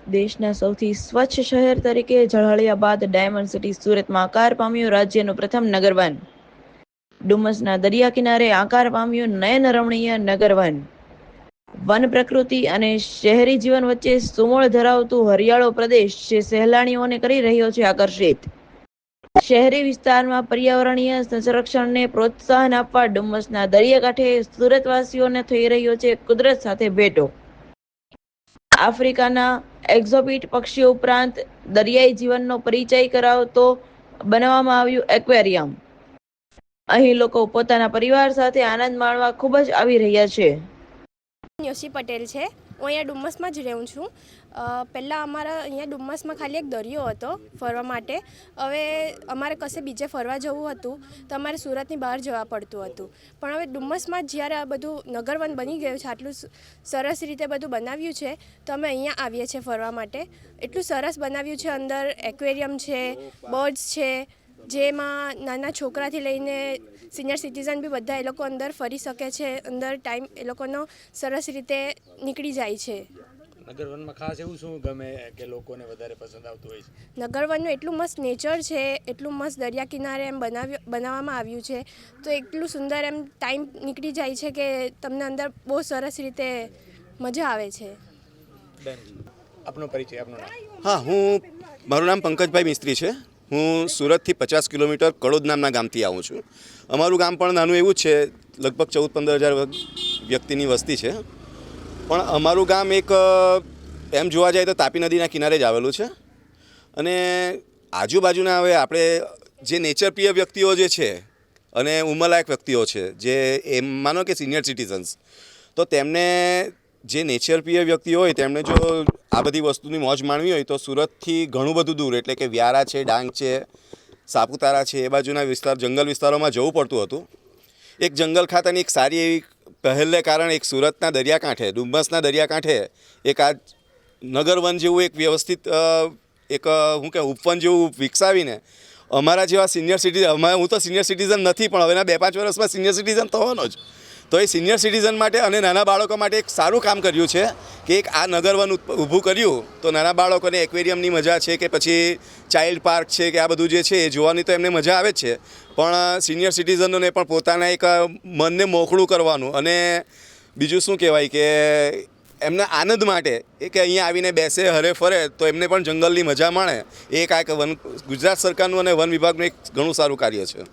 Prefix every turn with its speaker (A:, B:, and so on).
A: દેશના સૌથી સ્વચ્છ શહેર તરીકે ઝળહળ્યા બાદ ડાયમંડ સિટી સુરતમાં આકાર પામ્યું રાજ્યનું પ્રથમ નગરવન. ડુમસના દરિયા કિનારે આકાર પામ્યું નયન રમણીય નગરવન. વન પ્રકૃતિ અને શહેરી જીવન વચ્ચે સુમેળ ધરાવતું હરિયાળો પ્રદેશ જે સહેલાણીઓને કરી રહ્યો છે આકર્ષિત. શહેરી વિસ્તારમાં પર્યાવરણીય સંરક્ષણને પ્રોત્સાહન આપવા ડુમસના દરિયાકાંઠે સુરતવાસીઓને થઈ રહ્યો છે કુદરત સાથે ભેટો. આફ્રિકાના એક્ઝોટિક પક્ષીઓ ઉપરાંત દરિયાઈ જીવનનો પરિચય કરાવતો બનાવવામાં આવ્યું એક્વેરિયમ. અહીં લોકો પોતાના પરિવાર સાથે આનંદ માણવા ખૂબ જ આવી રહ્યા છે.
B: ન્યોસી પટેલ છે. હું અહીંયા ડુમસમાં જ રહું છું. પહેલાં અમારા અહીંયા ડુમસમાં ખાલી એક દરિયો હતો ફરવા માટે. હવે અમારે કશે બીજે ફરવા જવું હતું તો અમારે સુરતની બહાર જવા પડતું હતું. પણ હવે ડુમસમાં જ્યારે આ બધું નગરવન બની ગયું છે, આટલું સરસ રીતે બધું બનાવ્યું છે, તો અમે અહીંયા આવીએ છીએ ફરવા માટે. એટલું સરસ બનાવ્યું છે. અંદર એક્વેરિયમ છે, બર્ડ્સ છે, જેમાં નાના છોકરાથી લઈને સિનિયર સિટીઝન બી બધા એ લોકો અંદર ફરી શકે છે. અંદર ટાઈમ એ લોકોનો સરસ રીતે નીકળી જાય છે.
C: નગરવનમાં ખાસ એવું શું ગમે કે લોકોને વધારે પસંદ આવતું હોય છે?
B: નગરવનનું એટલું મસ્ત નેચર છે, એટલું મસ્ત દરિયા કિનારે એમ બનાવવામાં આવ્યું છે, તો એટલું સુંદર એમ ટાઈમ નીકળી જાય છે કે તમને અંદર બહુ સરસ રીતે મજા આવે છે.
C: આપનો પરિચય, આપનું નામ?
D: હા, મારું નામ પંકજભાઈ મિસ્ત્રી છે. હું સુરતથી 50 કિલોમીટર કડોદ નામના ગામથી આવું છું. અમારું ગામ પણ નાનું એવું જ છે, લગભગ 14-15 હજાર વ્યક્તિની વસ્તી છે. પણ અમારું ગામ એક એમ જોવા જાય તો તાપી નદીના કિનારે જ આવેલું છે. અને આજુબાજુના હવે આપણે જે નેચરપ્રિય વ્યક્તિઓ જે છે અને ઉંમરલાયક વ્યક્તિઓ છે, જે એમ માનો કે સિનિયર સિટીઝન્સ, તો તેમને જે નેચરપ્રિય વ્યક્તિ હોય તેમણે જો આ બધી વસ્તુની મોજ માણવી હોય તો સુરતથી ઘણું બધું દૂર, એટલે કે વ્યારા છે, ડાંગ છે, સાપુતારા છે, એ બાજુના જંગલ વિસ્તારોમાં જવું પડતું હતું. એક જંગલ ખાતાની એક સારી એવી પહેલને કારણે એક સુરતના દરિયાકાંઠે, ડુમસના દરિયાકાંઠે એક આ નગરવન જેવું એક વ્યવસ્થિત એક શું કે ઉપવન જેવું વિકસાવીને અમારા જેવા સિનિયર સિટીઝન, હું તો સિનિયર સિટીઝન નથી પણ હવેના 2-5 વર્ષમાં સિનિયર સિટીઝન થવાનો જ, તો એ સિનિયર સિટીઝન માટે અને નાના બાળકો માટે એક સારું કામ કર્યું છે કે એક આ નગરવન ઊભું કર્યું. તો નાના બાળકોને એક્વેરિયમની મજા છે કે પછી ચાઇલ્ડ પાર્ક છે કે આ બધું જે છે એ જોવાની તો એમને મજા આવે જ છે, પણ સિનિયર સિટીઝનોને પણ પોતાના એક મનને મોકળું કરવાનું અને બીજું શું કહેવાય કે એમના આનંદ માટે એ કે અહીંયા આવીને બેસે, હરે ફરે, તો એમને પણ જંગલની મજા માણે. એ કાંઈક ગુજરાત સરકારનું અને વન વિભાગનું એક ઘણું સારું કાર્ય છે.